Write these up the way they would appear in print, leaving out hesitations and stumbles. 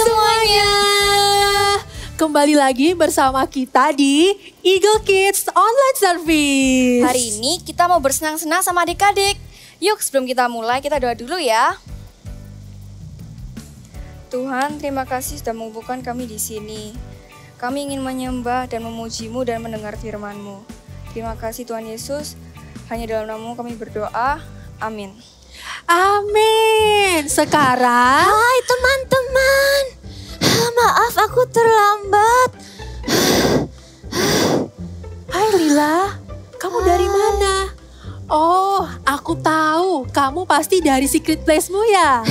semuanya. Kembali lagi bersama kita di Eagle Kids Online Service. Hari ini kita mau bersenang-senang sama adik-adik. Yuk sebelum kita mulai kita doa dulu ya. Tuhan, terima kasih sudah mengumpulkan kami di sini. Kami ingin menyembah dan memuji-Mu dan mendengar firman-Mu. Terima kasih Tuhan Yesus. Hanya dalam nama-Mu kami berdoa. Amin. Amin. Sekarang, Hai teman-teman, maaf aku terlambat. hai Lila, kamu dari mana? Oh, aku tahu. Kamu pasti dari secret place-mu ya?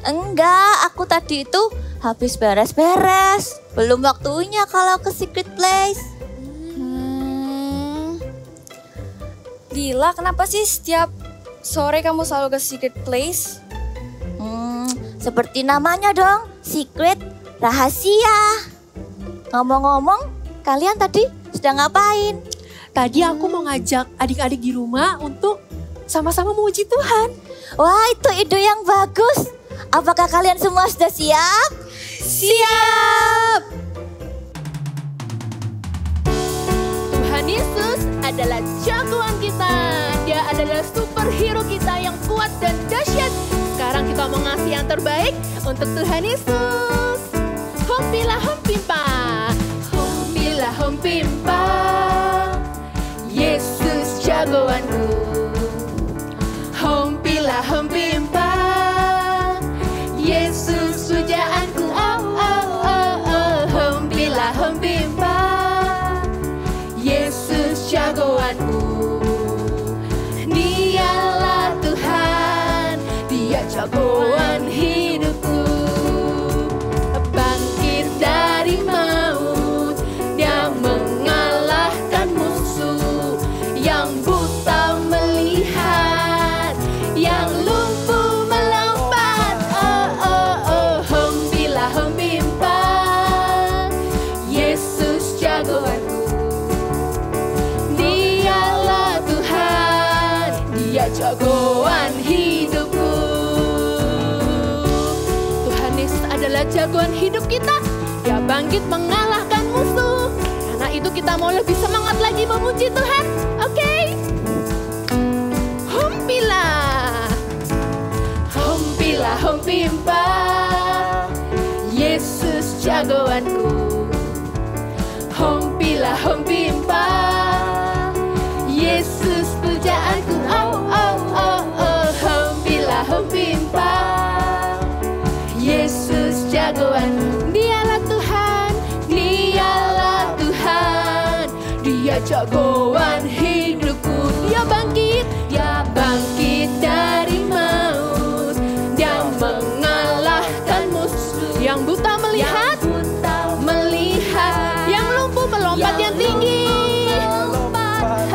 Enggak, aku tadi itu habis beres-beres. Belum waktunya kalau ke secret place. Lila, kenapa sih setiap sore kamu selalu ke secret place? Seperti namanya dong, secret, rahasia. Ngomong-ngomong, kalian tadi sedang ngapain? Tadi aku mau ngajak adik-adik di rumah untuk sama-sama memuji Tuhan. Wah, itu ide yang bagus. Apakah kalian semua sudah siap? Siap! Tuhan Yesus adalah jagoan kita. Dia adalah superhero kita yang kuat dan dahsyat. Sekarang kita mau ngasih yang terbaik untuk Tuhan Yesus. Hompila hompimpa, hompila hompimpa. Yesus jagoanku. Hompila hompimpa. Yesus pujaanku. Oh oh oh oh. Hompila hompimpa. Yesus jagoanku. Dialah Tuhan, Dia jagoan hidupku. Bangkit dari maut, Dia mengalahkan musuh. Yang buta melihat, yang lumpuh melompat. Oh oh oh, hompila hompimpa. Yesus jagoanku. Dialah Tuhan, Dia jagoan hidupku. Tuhan Yesus adalah jagoan hidup kita. Dia bangkit mengalahkan musuh. Karena itu kita mau lebih semangat lagi memuji Tuhan. Oke? Hompila. Hompila hompimpa. Yesus jagoanku. Hompila hompimpa. Yesus pujaanku. Oh oh oh oh. Hompila hompimpa. Yesus jagoanku. Dialah Tuhan, Dialah Tuhan. Dia jagoan hidupku. Dia bangkit dari maut. Dia mengalahkan musuh. Yang buta melihat, yang lumpuh melompat yang tinggi.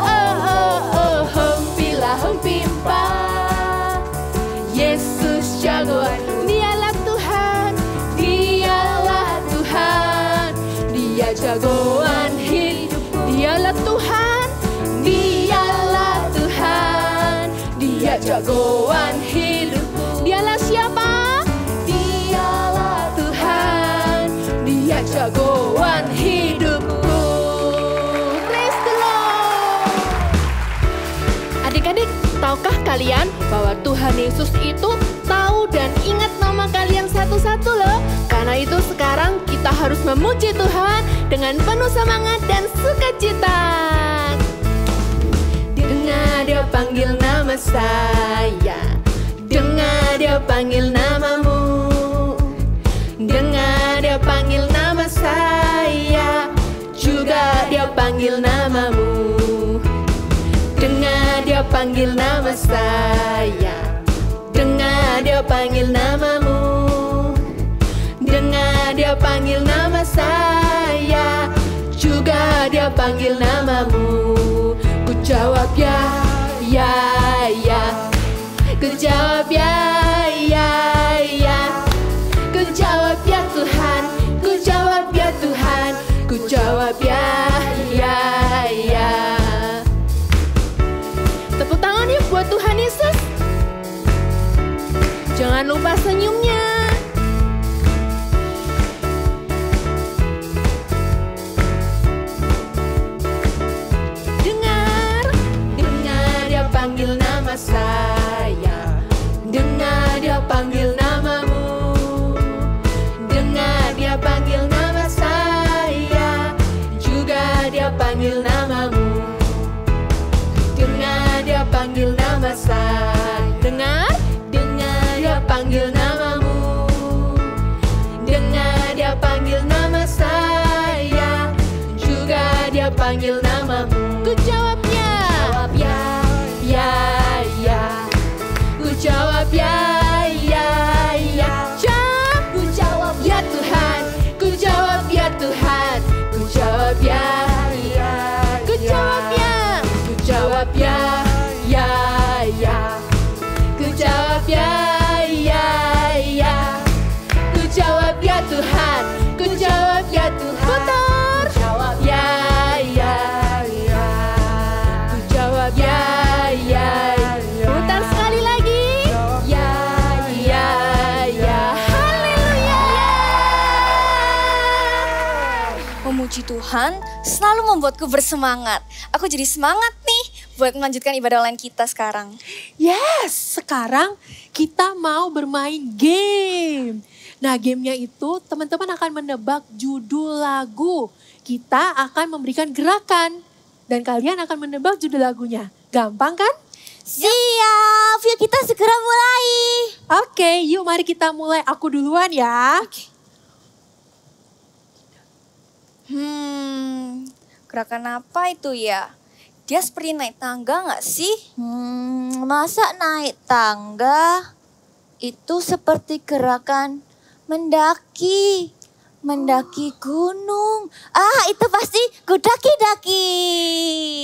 Oh oh oh, hompila hompimpa. Yesus jagoan. Dialah Tuhan, Dialah Tuhan. Dia jagoan hidupku. Dialah Tuhan, Dialah Tuhan. Dia jagoan hidupku. Dialah siapa? Dialah Tuhan. Dia jagoan hidupku. Praise the Lord. Adik-adik, tahukah kalian bahwa Tuhan Yesus itu tahu dan ingat nama kalian satu-satu loh. Karena itu sekarang kita harus memuji Tuhan dengan penuh semangat dan sukacita. Dengar Dia panggil nama saya, dengar Dia panggil namamu. Dengar Dia panggil nama saya, juga Dia panggil namamu. Dengar Dia panggil nama saya, dengar Dia panggil namamu. Dengar Dia panggil nama saya, juga Dia panggil namamu. Ku jawab ya, ya, ya. Ku jawab ya, ya, ya. Ku jawab ya Tuhan, ku jawab ya Tuhan. Ku jawab ya, ya, ya. Tepuk tangan yuk buat Tuhan Yesus. Jangan lupa senyumnya. panggil namamu. Dengar dia panggil nama saya. Dengar dia panggil namamu. Dengar dia panggil nama saya. Juga dia panggil namamu. Ku jawab ya. Jawab ya, ya, ya. Ku jawab ya, ya, ya. Ku jawab ya Tuhan. Ku jawab ya Tuhan. Ku jawab ya, ya. Ku jawab ya. Ku jawab ya, ya, ya. Ku jawab ya, ya, ya. Ku jawab ya Tuhan. Ku jawab ya Tuhan. Putar. Ku jawab ya, ya, ya. Ku jawab ya, ya, ya. Putar sekali lagi. Ya, ya, ya. Haleluya. Memuji Tuhan selalu membuatku bersemangat. Aku jadi semangat nih buat melanjutkan ibadah online kita sekarang. Yes, sekarang kita mau bermain game. Nah, gamenya itu teman-teman akan menebak judul lagu. Kita akan memberikan gerakan dan kalian akan menebak judul lagunya. Gampang kan? Siap, yuk kita segera mulai. Oke, yuk mari kita mulai. Aku duluan ya. Gerakan apa itu ya? Dia seperti naik tangga gak sih? Masa naik tangga? Itu seperti gerakan mendaki. Mendaki gunung. Ah, itu pasti kudaki-daki.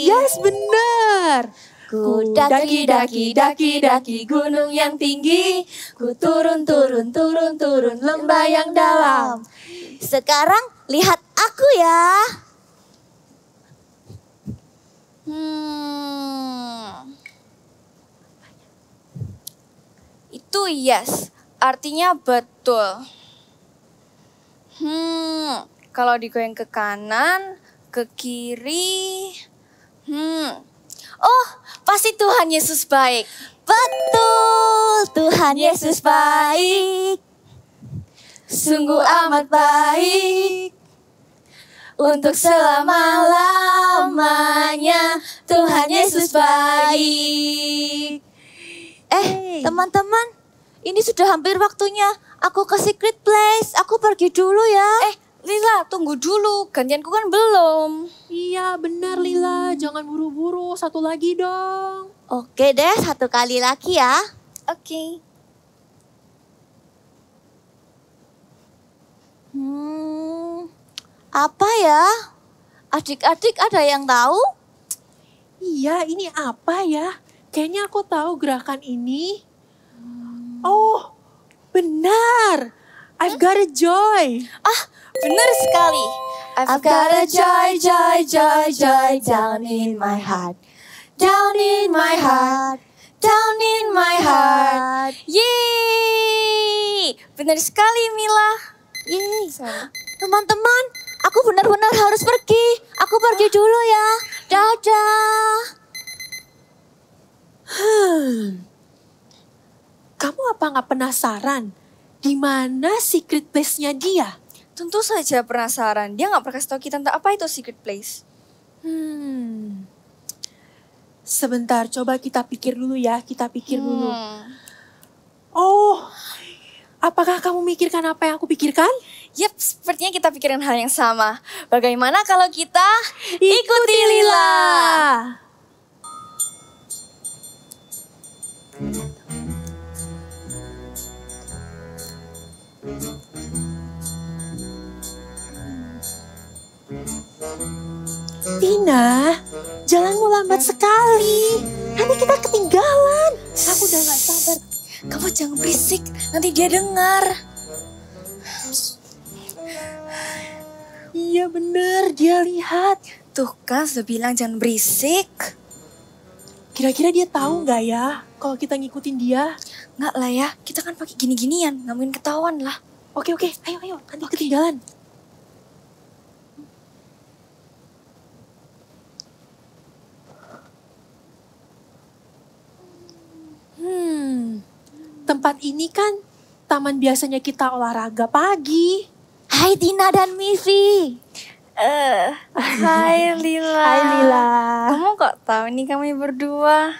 Yes, benar. Ku daki gunung yang tinggi. Ku turun lembah yang dalam. Sekarang lihat aku ya. Itu yes, artinya betul. Kalau digoyang ke kanan, ke kiri. Oh, pasti Tuhan Yesus baik. Betul, Tuhan Yesus baik. Sungguh amat baik. Untuk selama-lamanya Tuhan Yesus baik. Teman-teman, ini sudah hampir waktunya aku ke secret place. Aku pergi dulu ya. Lila, tunggu dulu. Gantianku kan belum. Iya, benar Lila. Jangan buru-buru. Satu lagi dong. Oke deh, satu kali lagi ya. Oke. Apa ya? Adik-adik ada yang tahu? Iya, ini apa ya? Kayaknya aku tahu gerakan ini. Oh, benar. I've got a joy. Benar sekali. I've got a joy, joy, joy, joy down in my heart. Down in my heart. Down in my heart. Yeay. Benar sekali, Mila. Yeay. Teman-teman, aku benar-benar harus pergi. Aku pergi dulu ya. Dadah. Kamu apa nggak penasaran? Di mana secret place-nya dia? Tentu saja penasaran. Dia nggak pernah kasih tahu kita tentang apa itu secret place. Sebentar, coba kita pikir dulu ya. Kita pikir dulu. Oh, apakah kamu mikirkan apa yang aku pikirkan? Yap, sepertinya kita pikirin hal yang sama. Bagaimana kalau kita ikuti Lila? Tina, jalanmu lambat sekali. Nanti kita ketinggalan. Aku udah gak sabar. Kamu jangan berisik, nanti dia dengar. Iya bener, dia lihat. Tuh kan, sudah bilang jangan berisik. Kira-kira dia tahu nggak ya kalau kita ngikutin dia? Nggak lah ya, kita kan pakai gini-ginian, nggak mungkin ketahuan lah. Oke, ayo, nanti ketinggalan. Tempat ini kan taman biasanya kita olahraga pagi. Hai Tina dan Mivi. Hai Lila. Hai Lila. Kamu kok tahu nih kami berdua?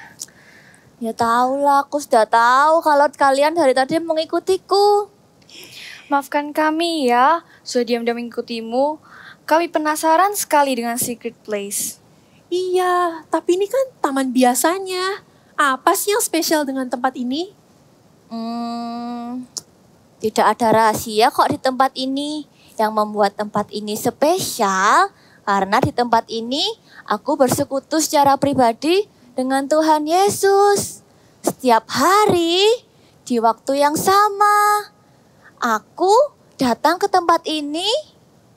Ya tahu lah, aku sudah tahu kalau kalian dari tadi mengikutiku. Maafkan kami ya, sudah diam-diam mengikutimu. Kami penasaran sekali dengan secret place. Iya, tapi ini kan taman biasanya. Apa sih yang spesial dengan tempat ini? Tidak ada rahasia kok di tempat ini. Yang membuat tempat ini spesial karena di tempat ini aku bersekutu secara pribadi dengan Tuhan Yesus. Setiap hari di waktu yang sama, aku datang ke tempat ini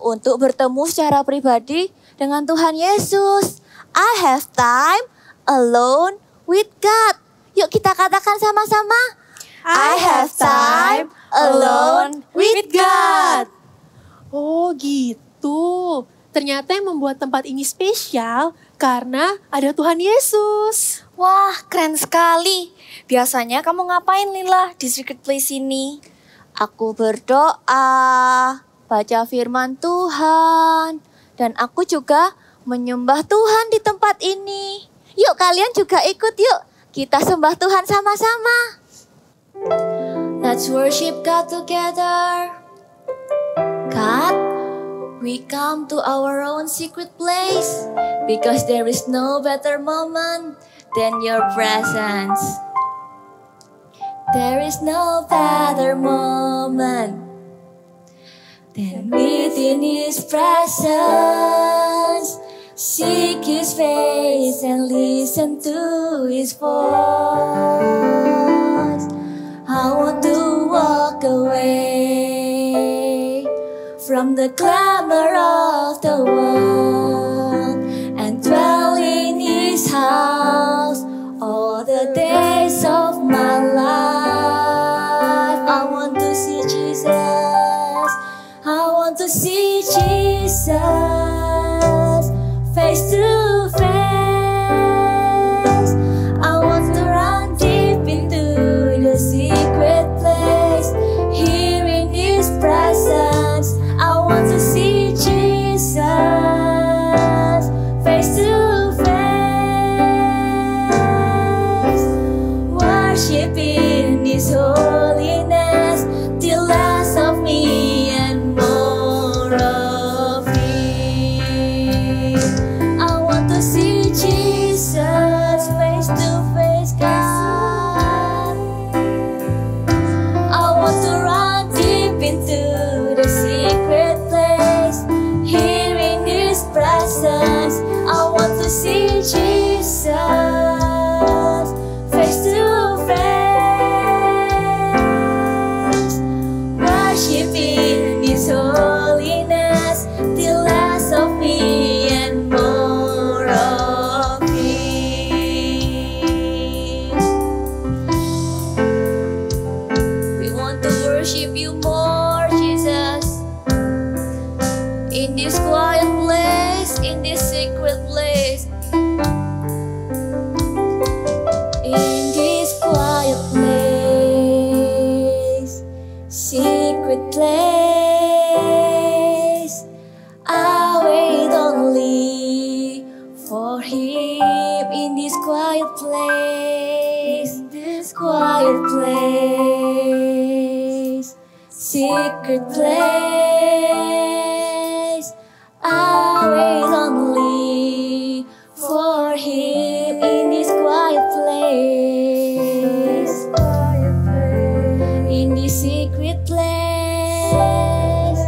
untuk bertemu secara pribadi dengan Tuhan Yesus. I have time alone with God. Yuk kita katakan sama-sama. I have time alone with God. Oh gitu. Ternyata yang membuat tempat ini spesial karena ada Tuhan Yesus. Wah, keren sekali. Biasanya kamu ngapain Lila di secret place ini? Aku berdoa, baca firman Tuhan, dan aku juga menyembah Tuhan di tempat ini. Yuk kalian juga ikut yuk. Kita sembah Tuhan sama-sama. Let's worship God together. God, we come to our own secret place because there is no better moment than your presence. There is no better moment than within His presence. Seek His face and listen to His voice. I want to walk away from the clamor of the world and dwell in His house all the days of my life. I want to see Jesus. I want to see Jesus face to face. I want to run deep into the secret place, here in His presence. I want to see Jesus face to face, worship in His holiness till less of me and more of Him. I want to see Jesus face to face, God. I want to run deep into the secret place, here in His presence. I want to see Jesus face to face, worship in His holiness till less of me and more of Him. We want to worship You more, Jesus, in this quiet place, in this secret place. In this quiet place, secret place, I wait only for Him. In this quiet place, this quiet place, secret place, I wait only for Him. In this quiet place, in this secret place,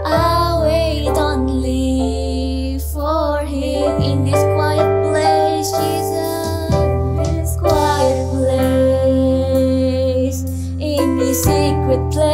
I wait only for Him. In this quiet place, Jesus, this quiet place, in this secret place,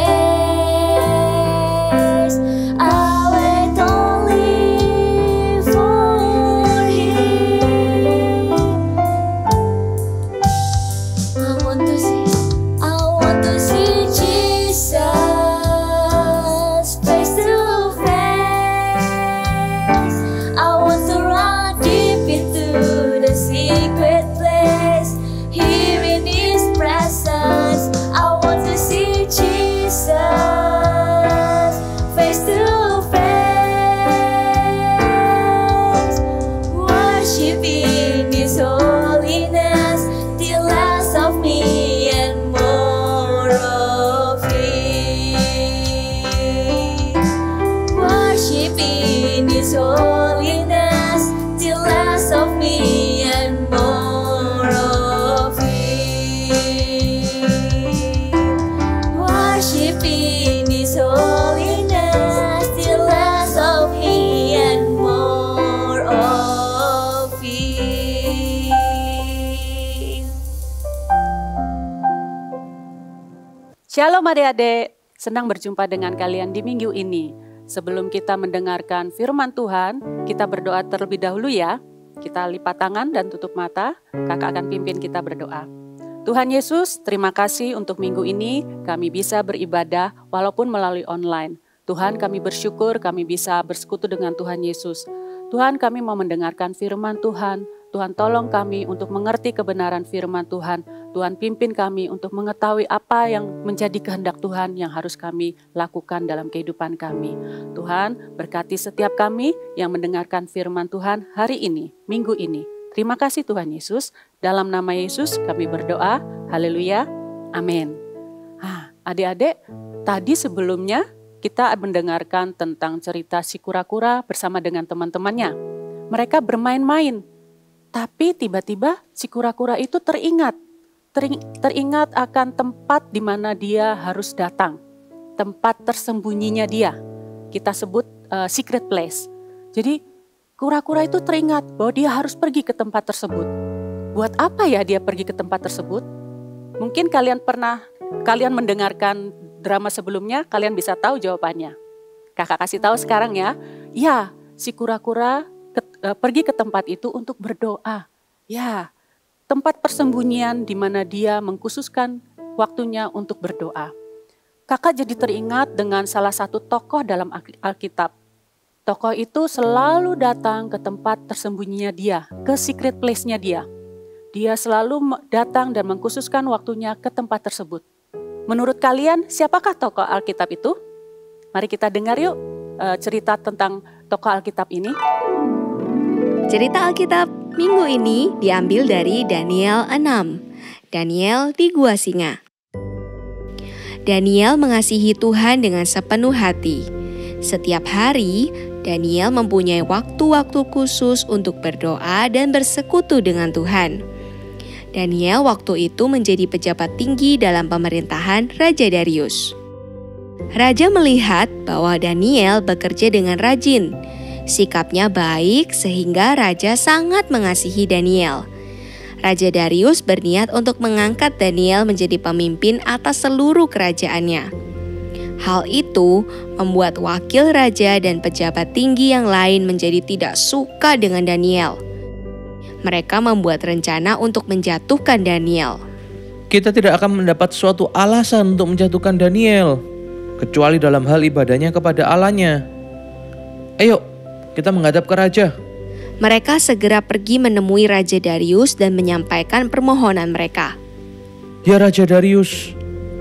Shalom adik-adik, senang berjumpa dengan kalian di minggu ini. Sebelum kita mendengarkan firman Tuhan, kita berdoa terlebih dahulu ya. Kita lipat tangan dan tutup mata, kakak akan pimpin kita berdoa. Tuhan Yesus, terima kasih untuk minggu ini kami bisa beribadah walaupun melalui online. Tuhan, kami bersyukur kami bisa bersekutu dengan Tuhan Yesus. Tuhan, kami mau mendengarkan firman Tuhan. Tuhan, tolong kami untuk mengerti kebenaran firman Tuhan. Tuhan, pimpin kami untuk mengetahui apa yang menjadi kehendak Tuhan yang harus kami lakukan dalam kehidupan kami. Tuhan, berkati setiap kami yang mendengarkan firman Tuhan hari ini, minggu ini. Terima kasih Tuhan Yesus. Dalam nama Yesus kami berdoa. Haleluya. Amin. Adik-adik, tadi sebelumnya kita mendengarkan tentang cerita si kura-kura bersama dengan teman-temannya. Mereka bermain-main. Tapi tiba-tiba si kura-kura itu teringat akan tempat di mana dia harus datang. Tempat tersembunyinya dia. Kita sebut secret place. Jadi kura-kura itu teringat bahwa dia harus pergi ke tempat tersebut. Buat apa ya dia pergi ke tempat tersebut? Mungkin kalian mendengarkan drama sebelumnya, kalian bisa tahu jawabannya. Kakak kasih tahu sekarang ya. Ya, si kura-kura pergi ke tempat itu untuk berdoa. Ya, tempat persembunyian di mana dia mengkhususkan waktunya untuk berdoa. Kakak jadi teringat dengan salah satu tokoh dalam Alkitab. Tokoh itu selalu datang ke tempat tersembunyinya dia, ke secret place-nya dia. Dia selalu datang dan mengkhususkan waktunya ke tempat tersebut. Menurut kalian, siapakah tokoh Alkitab itu? Mari kita dengar yuk cerita tentang tokoh Alkitab ini. Cerita Alkitab minggu ini diambil dari Daniel 6. Daniel di Gua Singa. Daniel mengasihi Tuhan dengan sepenuh hati. Setiap hari, Daniel mempunyai waktu-waktu khusus untuk berdoa dan bersekutu dengan Tuhan. Daniel waktu itu menjadi pejabat tinggi dalam pemerintahan Raja Darius. Raja melihat bahwa Daniel bekerja dengan rajin. Sikapnya baik sehingga Raja sangat mengasihi Daniel. Raja Darius berniat untuk mengangkat Daniel menjadi pemimpin atas seluruh kerajaannya. Hal itu membuat wakil raja dan pejabat tinggi yang lain menjadi tidak suka dengan Daniel. Mereka membuat rencana untuk menjatuhkan Daniel. Kita tidak akan mendapat suatu alasan untuk menjatuhkan Daniel, kecuali dalam hal ibadahnya kepada Allahnya. Ayo, kita menghadap ke raja. Mereka segera pergi menemui Raja Darius dan menyampaikan permohonan mereka. Ya Raja Darius,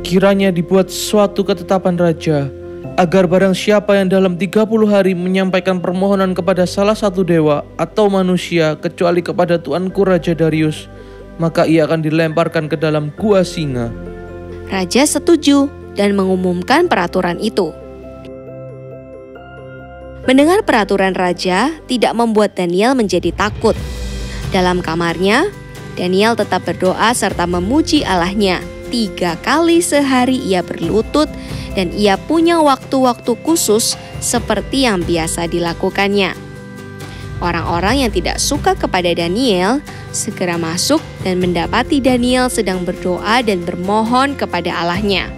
kiranya dibuat suatu ketetapan raja, agar barang siapa yang dalam 30 hari menyampaikan permohonan kepada salah satu dewa atau manusia kecuali kepada Tuanku Raja Darius, maka ia akan dilemparkan ke dalam gua singa. Raja setuju dan mengumumkan peraturan itu. Mendengar peraturan raja tidak membuat Daniel menjadi takut. Dalam kamarnya, Daniel tetap berdoa serta memuji Allahnya. 3 kali sehari ia berlutut dan ia punya waktu-waktu khusus seperti yang biasa dilakukannya. Orang-orang yang tidak suka kepada Daniel segera masuk dan mendapati Daniel sedang berdoa dan bermohon kepada Allahnya.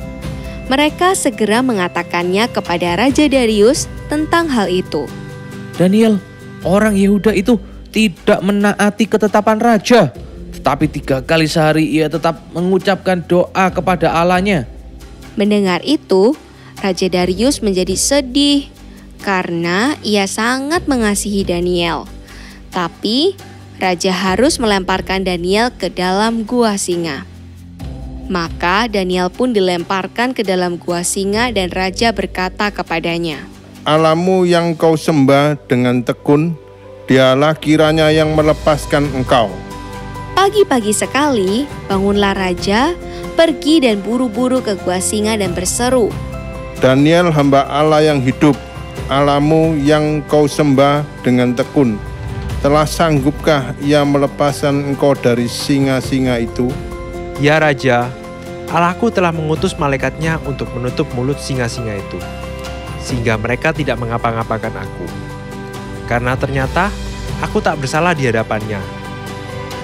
Mereka segera mengatakannya kepada Raja Darius tentang hal itu. Daniel, orang Yehuda itu tidak menaati ketetapan raja, tetapi 3 kali sehari ia tetap mengucapkan doa kepada Allahnya. Mendengar itu, Raja Darius menjadi sedih karena ia sangat mengasihi Daniel. Tapi raja harus melemparkan Daniel ke dalam gua singa. Maka Daniel pun dilemparkan ke dalam gua singa dan raja berkata kepadanya, Allahmu yang kau sembah dengan tekun, dialah kiranya yang melepaskan engkau. Pagi-pagi sekali, bangunlah raja, pergi dan buru-buru ke gua singa dan berseru, Daniel hamba Allah yang hidup, Allahmu yang kau sembah dengan tekun, telah sanggupkah ia melepaskan engkau dari singa-singa itu? Ya Raja, Allahku telah mengutus malaikatnya untuk menutup mulut singa-singa itu, sehingga mereka tidak mengapa-ngapakan aku. Karena ternyata aku tak bersalah di hadapannya.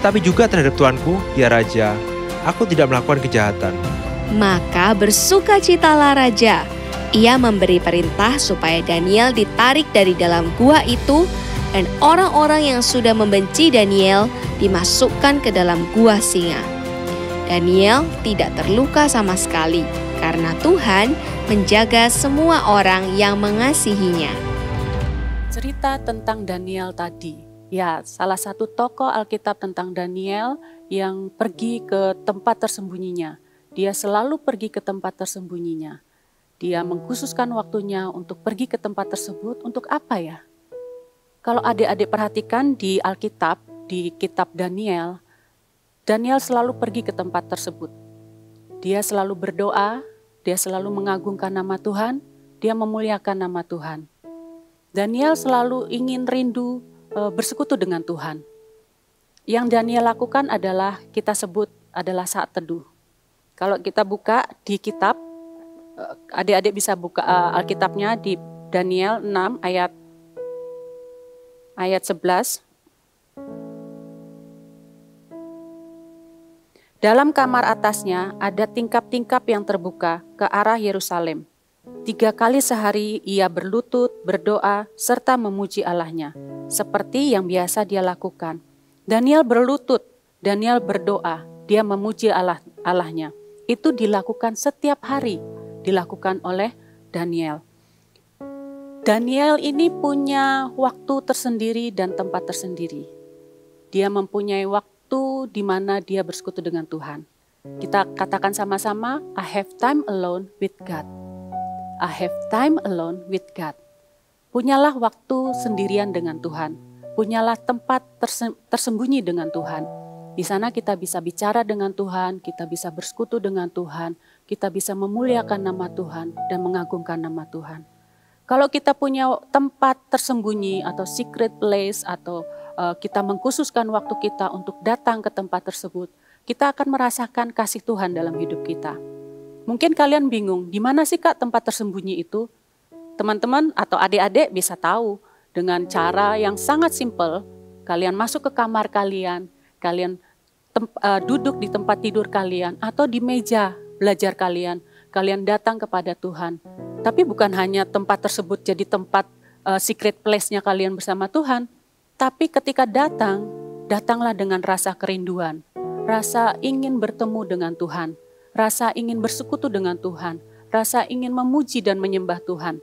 Tapi juga terhadap Tuanku, ya Raja, aku tidak melakukan kejahatan. Maka bersukacitalah raja. Ia memberi perintah supaya Daniel ditarik dari dalam gua itu, dan orang-orang yang sudah membenci Daniel dimasukkan ke dalam gua singa. Daniel tidak terluka sama sekali karena Tuhan menjaga semua orang yang mengasihinya. Cerita tentang Daniel tadi. Ya, salah satu tokoh Alkitab tentang Daniel yang pergi ke tempat tersembunyinya. Dia selalu pergi ke tempat tersembunyinya. Dia mengkhususkan waktunya untuk pergi ke tempat tersebut. Untuk apa ya? Kalau adik-adik perhatikan di Alkitab, di kitab Daniel, Daniel selalu pergi ke tempat tersebut. Dia selalu berdoa, dia selalu mengagungkan nama Tuhan, dia memuliakan nama Tuhan. Daniel selalu ingin rindu bersekutu dengan Tuhan. Yang Daniel lakukan adalah kita sebut adalah saat teduh. Kalau kita buka di kitab, adik-adik bisa buka Alkitabnya di Daniel 6 ayat 11. Dalam kamar atasnya ada tingkap-tingkap yang terbuka ke arah Yerusalem. 3 kali sehari ia berlutut, berdoa, serta memuji Allahnya, seperti yang biasa dia lakukan. Daniel berlutut, Daniel berdoa, dia memuji Allahnya. Itu dilakukan setiap hari, dilakukan oleh Daniel. Daniel ini punya waktu tersendiri dan tempat tersendiri. Dia mempunyai waktu di mana dia bersekutu dengan Tuhan. Kita katakan sama-sama, I have time alone with God. I have time alone with God. Punyalah waktu sendirian dengan Tuhan. Punyalah tempat tersembunyi dengan Tuhan. Di sana kita bisa bicara dengan Tuhan, kita bisa bersekutu dengan Tuhan, kita bisa memuliakan nama Tuhan dan mengagungkan nama Tuhan. Kalau kita punya tempat tersembunyi atau secret place atau kita mengkhususkan waktu kita untuk datang ke tempat tersebut, kita akan merasakan kasih Tuhan dalam hidup kita. Mungkin kalian bingung, di mana sih Kak tempat tersembunyi itu? Teman-teman atau adik-adik bisa tahu dengan cara yang sangat simpel. Kalian masuk ke kamar kalian, kalian duduk di tempat tidur kalian atau di meja belajar kalian, kalian datang kepada Tuhan. Tapi bukan hanya tempat tersebut jadi tempat secret place-nya kalian bersama Tuhan, tapi ketika datanglah dengan rasa kerinduan, rasa ingin bertemu dengan Tuhan, rasa ingin bersekutu dengan Tuhan, rasa ingin memuji dan menyembah Tuhan,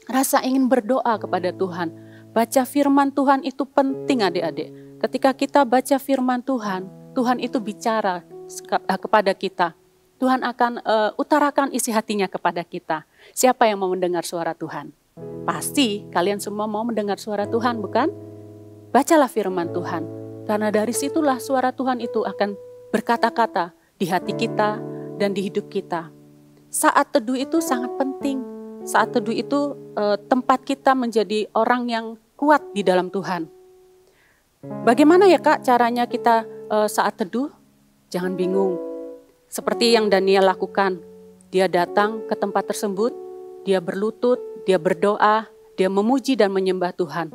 rasa ingin berdoa kepada Tuhan. Baca firman Tuhan itu penting adik-adik. Ketika kita baca firman Tuhan, Tuhan itu bicara kepada kita. Tuhan akan utarakan isi hatinya kepada kita. Siapa yang mau mendengar suara Tuhan? Pasti kalian semua mau mendengar suara Tuhan, bukan? Bacalah firman Tuhan. Karena dari situlah suara Tuhan itu akan berkata-kata di hati kita dan di hidup kita. Saat teduh itu sangat penting. Saat teduh itu tempat kita menjadi orang yang kuat di dalam Tuhan. Bagaimana ya Kak caranya kita saat teduh? Jangan bingung. Seperti yang Daniel lakukan. Dia datang ke tempat tersebut, dia berlutut, dia berdoa, dia memuji dan menyembah Tuhan.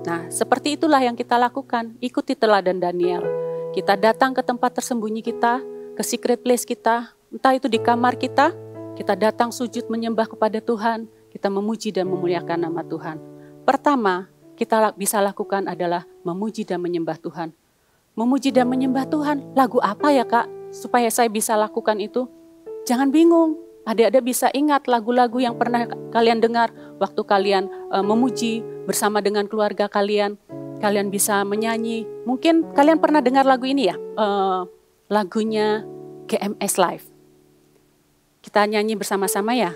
Nah, seperti itulah yang kita lakukan. Ikuti teladan Daniel. Kita datang ke tempat tersembunyi kita, ke secret place kita, entah itu di kamar kita datang sujud menyembah kepada Tuhan, kita memuji dan memuliakan nama Tuhan. Pertama, kita bisa lakukan adalah memuji dan menyembah Tuhan. Memuji dan menyembah Tuhan, lagu apa ya Kak, supaya saya bisa lakukan itu? Jangan bingung, adik-adik bisa ingat lagu-lagu yang pernah kalian dengar waktu kalian memuji bersama dengan keluarga kalian. Kalian bisa menyanyi, mungkin kalian pernah dengar lagu ini ya, lagunya GMS Live. Kita nyanyi bersama-sama ya.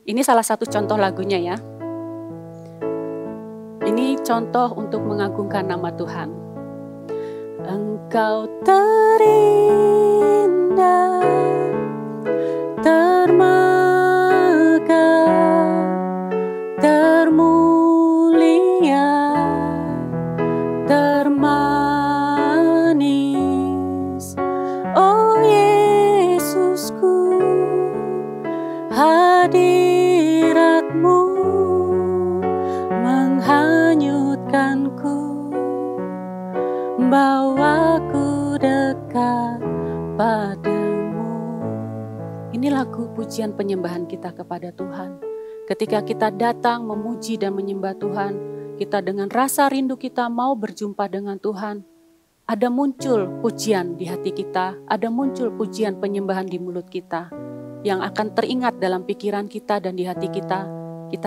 Ini salah satu contoh lagunya ya. Ini contoh untuk mengagungkan nama Tuhan. Engkau terindah, termegah, termulia, termanis. Oh Yesusku, hadirat-Mu menghanyutkanku, bawaku dekat padamu. Ini lagu pujian penyembahan kita kepada Tuhan. Ketika kita datang memuji dan menyembah Tuhan, kita dengan rasa rindu kita mau berjumpa dengan Tuhan. Ada muncul pujian di hati kita, ada muncul pujian penyembahan di mulut kita yang akan teringat dalam pikiran kita dan di hati kita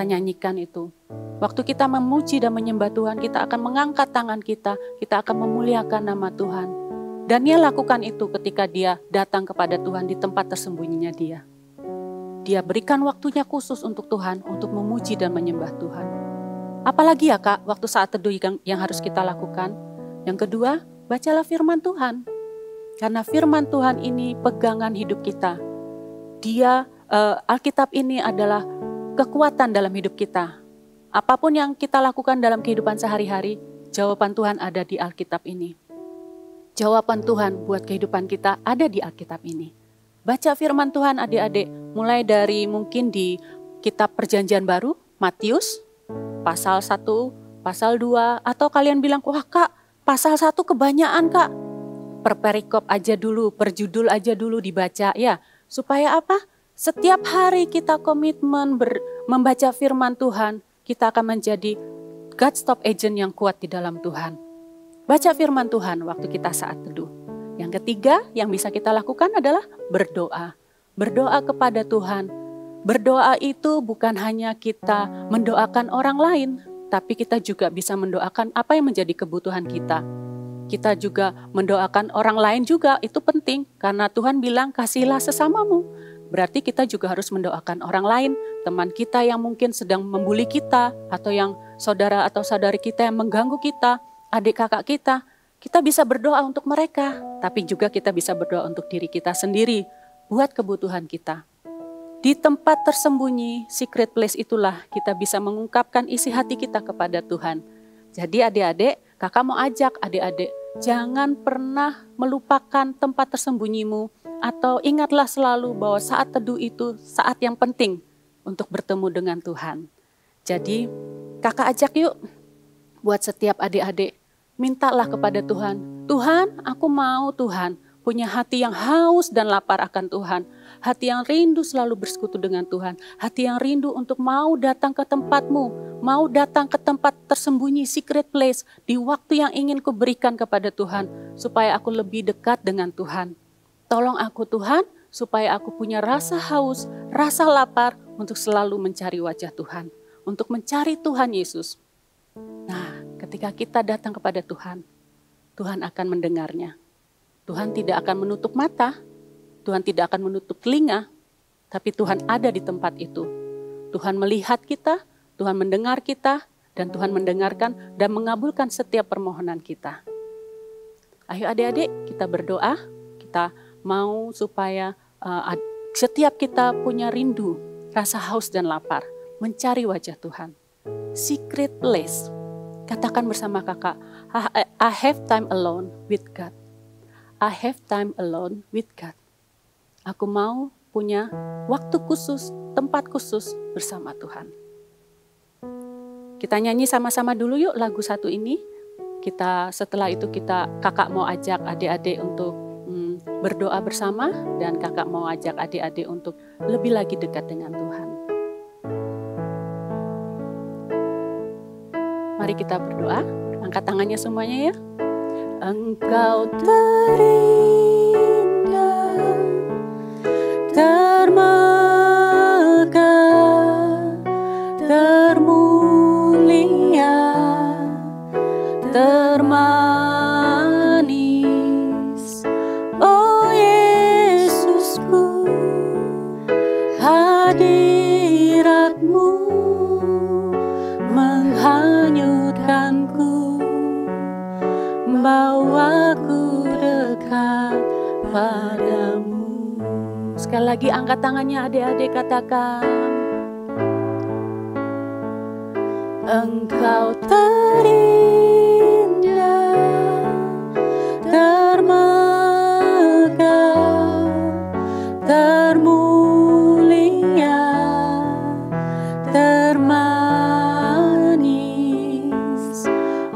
nyanyikan itu. Waktu kita memuji dan menyembah Tuhan, kita akan mengangkat tangan kita akan memuliakan nama Tuhan. Daniel lakukan itu ketika dia datang kepada Tuhan di tempat tersembunyinya dia. Dia berikan waktunya khusus untuk Tuhan, untuk memuji dan menyembah Tuhan. Apalagi ya Kak, waktu saat teduh yang harus kita lakukan. Yang kedua, bacalah firman Tuhan. Karena firman Tuhan ini pegangan hidup kita. Dia, Alkitab ini adalah kekuatan dalam hidup kita. Apapun yang kita lakukan dalam kehidupan sehari-hari, jawaban Tuhan ada di Alkitab ini. Jawaban Tuhan buat kehidupan kita ada di Alkitab ini. Baca firman Tuhan adik-adik, mulai dari mungkin di kitab Perjanjian Baru, Matius, pasal 1, pasal 2, atau kalian bilang, wah Kak, pasal 1 kebanyakan Kak. Per perikop aja dulu, per judul aja dulu dibaca ya. Supaya apa? Setiap hari kita komitmen membaca firman Tuhan, kita akan menjadi God Stop Agent yang kuat di dalam Tuhan. Baca firman Tuhan waktu kita saat teduh. Yang ketiga yang bisa kita lakukan adalah berdoa. Berdoa kepada Tuhan. Berdoa itu bukan hanya kita mendoakan orang lain, tapi kita juga bisa mendoakan apa yang menjadi kebutuhan kita. Kita juga mendoakan orang lain juga, itu penting. Karena Tuhan bilang kasihilah sesamamu. Berarti kita juga harus mendoakan orang lain, teman kita yang mungkin sedang membuli kita, atau yang saudara atau saudari kita yang mengganggu kita, adik kakak kita. Kita bisa berdoa untuk mereka, tapi juga kita bisa berdoa untuk diri kita sendiri, buat kebutuhan kita. Di tempat tersembunyi, secret place itulah kita bisa mengungkapkan isi hati kita kepada Tuhan. Jadi adik-adik, kakak mau ajak adik-adik, jangan pernah melupakan tempat tersembunyimu, atau ingatlah selalu bahwa saat teduh itu saat yang penting untuk bertemu dengan Tuhan. Jadi kakak ajak yuk, buat setiap adik-adik, mintalah kepada Tuhan. Tuhan, aku mau Tuhan punya hati yang haus dan lapar akan Tuhan. Hati yang rindu selalu bersekutu dengan Tuhan. Hati yang rindu untuk mau datang ke tempat-Mu. Mau datang ke tempat tersembunyi, secret place. Di waktu yang ingin kuberikan kepada Tuhan. Supaya aku lebih dekat dengan Tuhan. Tolong aku Tuhan, supaya aku punya rasa haus, rasa lapar untuk selalu mencari wajah Tuhan. Untuk mencari Tuhan Yesus. Nah, ketika kita datang kepada Tuhan, Tuhan akan mendengarnya. Tuhan tidak akan menutup mata, Tuhan tidak akan menutup telinga, tapi Tuhan ada di tempat itu. Tuhan melihat kita, Tuhan mendengar kita, dan Tuhan mendengarkan dan mengabulkan setiap permohonan kita. Ayo adik-adik, kita berdoa, kita mau supaya setiap kita punya rindu, rasa haus dan lapar, mencari wajah Tuhan. Secret place. Katakan bersama kakak, I have time alone with God. I have time alone with God. Aku mau punya waktu khusus, tempat khusus bersama Tuhan. Kita nyanyi sama-sama dulu yuk lagu satu ini. Setelah itu kakak mau ajak adik-adik untuk berdoa bersama, dan kakak mau ajak adik-adik untuk lebih lagi dekat dengan Tuhan. Mari kita berdoa, angkat tangannya semuanya ya. Engkau terindah, termegah, termulia, termanis. Oh Yesusku, hadirat-Mu menghanyutkanku, bawaku dekat padamu. Sekali lagi angkat tangannya adik-adik, katakan, Engkau terindah, termegah, termulia, termanis.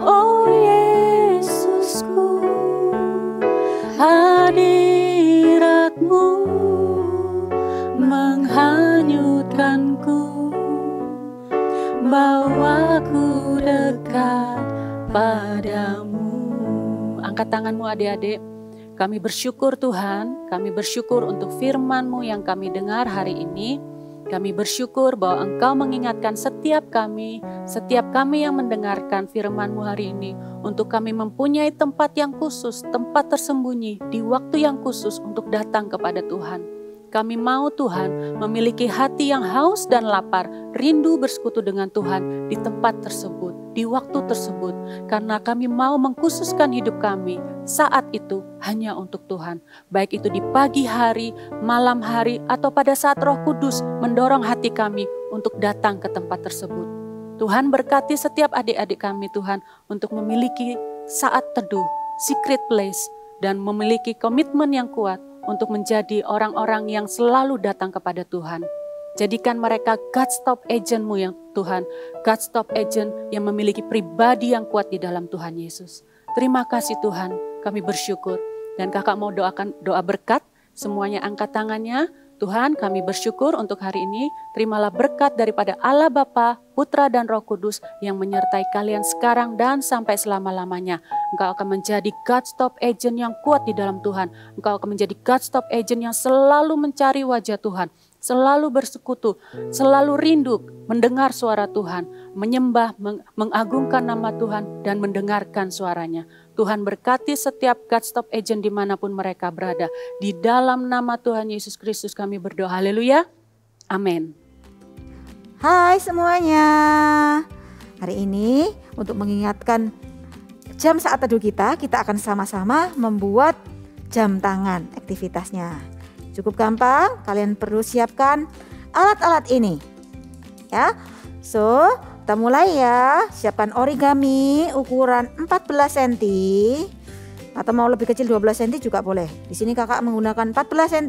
Oh Yesusku, hadirat-Mu dekat padamu. Angkat tanganmu adik-adik. Kami bersyukur Tuhan, kami bersyukur untuk firman-Mu yang kami dengar hari ini. Kami bersyukur bahwa Engkau mengingatkan setiap kami yang mendengarkan firman-Mu hari ini, untuk kami mempunyai tempat yang khusus, tempat tersembunyi di waktu yang khusus untuk datang kepada Tuhan. Kami mau Tuhan memiliki hati yang haus dan lapar, rindu bersekutu dengan Tuhan di tempat tersebut, di waktu tersebut. Karena kami mau mengkhususkan hidup kami saat itu hanya untuk Tuhan. Baik itu di pagi hari, malam hari, atau pada saat Roh Kudus mendorong hati kami untuk datang ke tempat tersebut. Tuhan berkati setiap adik-adik kami Tuhan untuk memiliki saat teduh, secret place, dan memiliki komitmen yang kuat untuk menjadi orang-orang yang selalu datang kepada Tuhan. Jadikan mereka God-stop agent-Mu yang Tuhan, God-stop agent yang memiliki pribadi yang kuat di dalam Tuhan Yesus. Terima kasih Tuhan, kami bersyukur. Dan kakak mau doakan doa berkat, semuanya angkat tangannya. Tuhan, kami bersyukur untuk hari ini. Terimalah berkat daripada Allah Bapa, Putra dan Roh Kudus yang menyertai kalian sekarang dan sampai selama-lamanya. Engkau akan menjadi God-stop agent yang kuat di dalam Tuhan. Engkau akan menjadi God-stop agent yang selalu mencari wajah Tuhan, selalu bersekutu, selalu rindu mendengar suara Tuhan, menyembah, mengagungkan nama Tuhan, dan mendengarkan suaranya. Tuhan berkati setiap God-stop agent dimanapun mereka berada. Di dalam nama Tuhan Yesus Kristus kami berdoa. Haleluya. Amin. Hai semuanya. Hari ini untuk mengingatkan jam saat teduh kita akan sama-sama membuat jam tangan aktivitasnya. Cukup gampang, kalian perlu siapkan alat-alat ini. Ya. So, kita mulai ya. Siapkan origami ukuran 14 cm atau mau lebih kecil 12 cm juga boleh. Di sini kakak menggunakan 14 cm.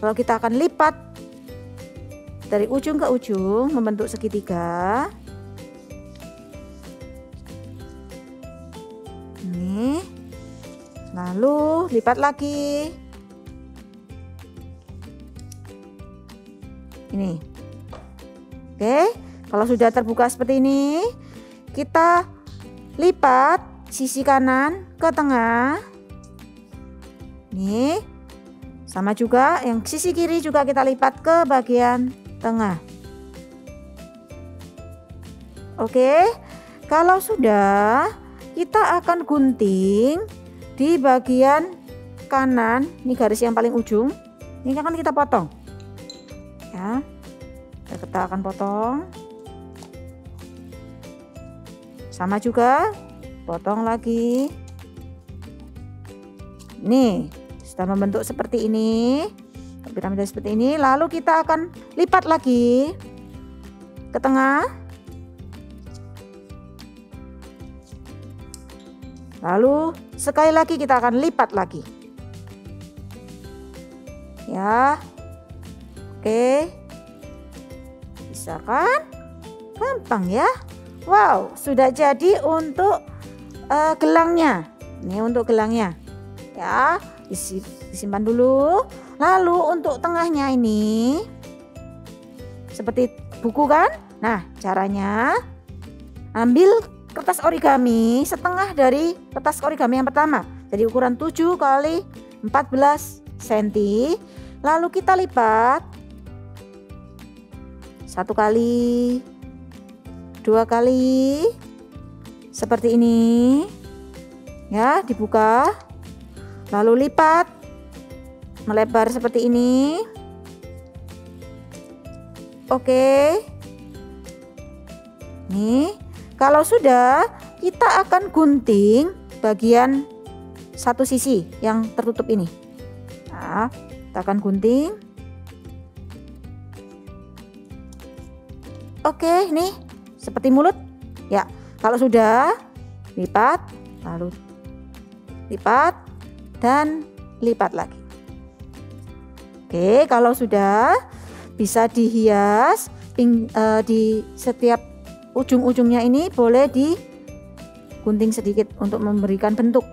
Lalu kita akan lipat dari ujung ke ujung membentuk segitiga. Ini. Lalu lipat lagi. Ini. Oke. Kalau sudah terbuka seperti ini, kita lipat sisi kanan ke tengah. Nih, sama juga yang sisi kiri juga kita lipat ke bagian tengah. Oke, kalau sudah, kita akan gunting di bagian kanan. Ini garis yang paling ujung. Ini akan kita potong. Ya, kita akan potong. Sama juga, potong lagi. Nih, sudah membentuk seperti ini. Piramida seperti ini. Lalu kita akan lipat lagi ke tengah. Lalu sekali lagi kita akan lipat lagi. Ya. Oke. Bisa kan? Gampang ya. Wow, sudah jadi untuk gelangnya. Ini untuk gelangnya. Ya, disimpan dulu. Lalu untuk tengahnya ini seperti buku kan? Nah, caranya ambil kertas origami setengah dari kertas origami yang pertama. Jadi ukuran 7 kali 14 cm. Lalu kita lipat 1 kali, 2 kali, seperti ini. Ya, dibuka. Lalu lipat melebar seperti ini. Oke. Nih, kalau sudah, kita akan gunting bagian satu sisi yang tertutup ini. Nah, kita akan gunting. Oke, nih seperti mulut. Ya, kalau sudah, lipat, lalu lipat dan lipat lagi. Oke, kalau sudah, bisa dihias di setiap ujung-ujungnya ini boleh digunting sedikit untuk memberikan bentuk.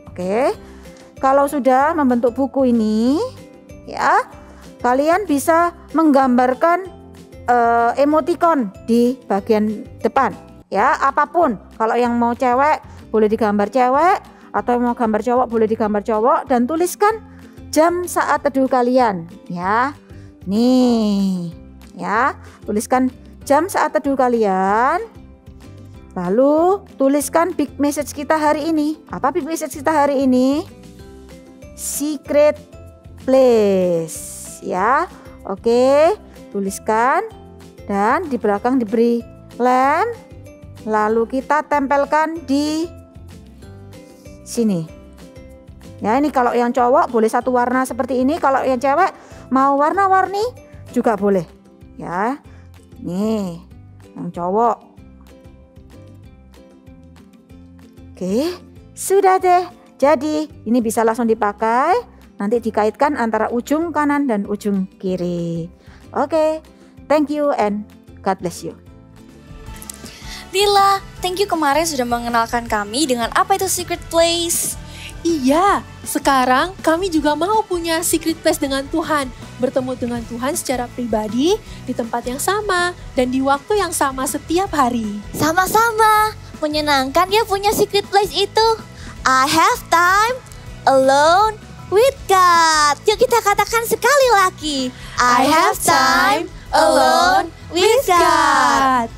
Oke, kalau sudah membentuk buku ini, ya, kalian bisa menggambarkan emoticon di bagian depan. Ya, apapun. Kalau yang mau cewek boleh digambar cewek, atau mau gambar cowok boleh digambar cowok, dan tuliskan jam saat teduh kalian. Ya, nih, ya, tuliskan jam saat teduh kalian. Lalu tuliskan big message kita hari ini. Apa big message kita hari ini? Secret place. Ya, oke, tuliskan. Dan di belakang diberi lem. Lalu kita tempelkan di sini. Ya, ini kalau yang cowok boleh satu warna seperti ini. Kalau yang cewek mau warna-warni juga boleh. Ya, nih yang cowok. Oke, sudah deh. Jadi ini bisa langsung dipakai. Nanti dikaitkan antara ujung kanan dan ujung kiri. Oke, thank you and God bless you. Lila, thank you kemarin sudah mengenalkan kami dengan apa itu secret place. Iya, sekarang kami juga mau punya secret place dengan Tuhan. Bertemu dengan Tuhan secara pribadi di tempat yang sama dan di waktu yang sama setiap hari. Sama-sama, menyenangkan ya punya secret place itu. I have time alone with God. Yuk kita katakan sekali lagi. I have time alone with God.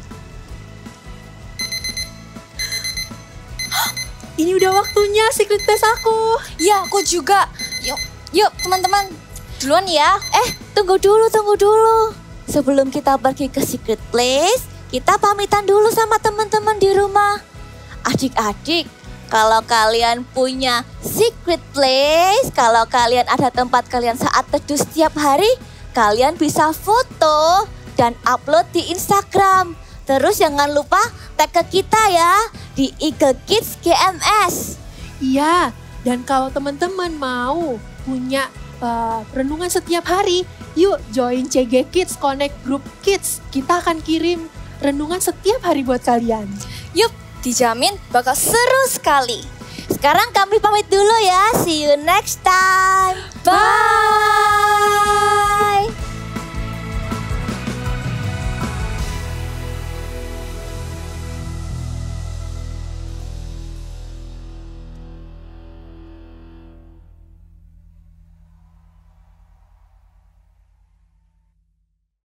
Ini udah waktunya secret place aku. Ya, aku juga. Yuk teman-teman, duluan ya. Tunggu dulu. Sebelum kita pergi ke secret place, kita pamitan dulu sama teman-teman di rumah. Adik-adik, kalau kalian punya secret place, kalau kalian ada tempat kalian saat teduh setiap hari, kalian bisa foto dan upload di Instagram. Terus jangan lupa tag ke kita ya di Eagle Kids GMS. Iya, dan kalau teman-teman mau punya renungan setiap hari, yuk join CG Kids Connect Group Kids. Kita akan kirim renungan setiap hari buat kalian. Yuk, dijamin bakal seru sekali. Sekarang kami pamit dulu ya. See you next time. Bye.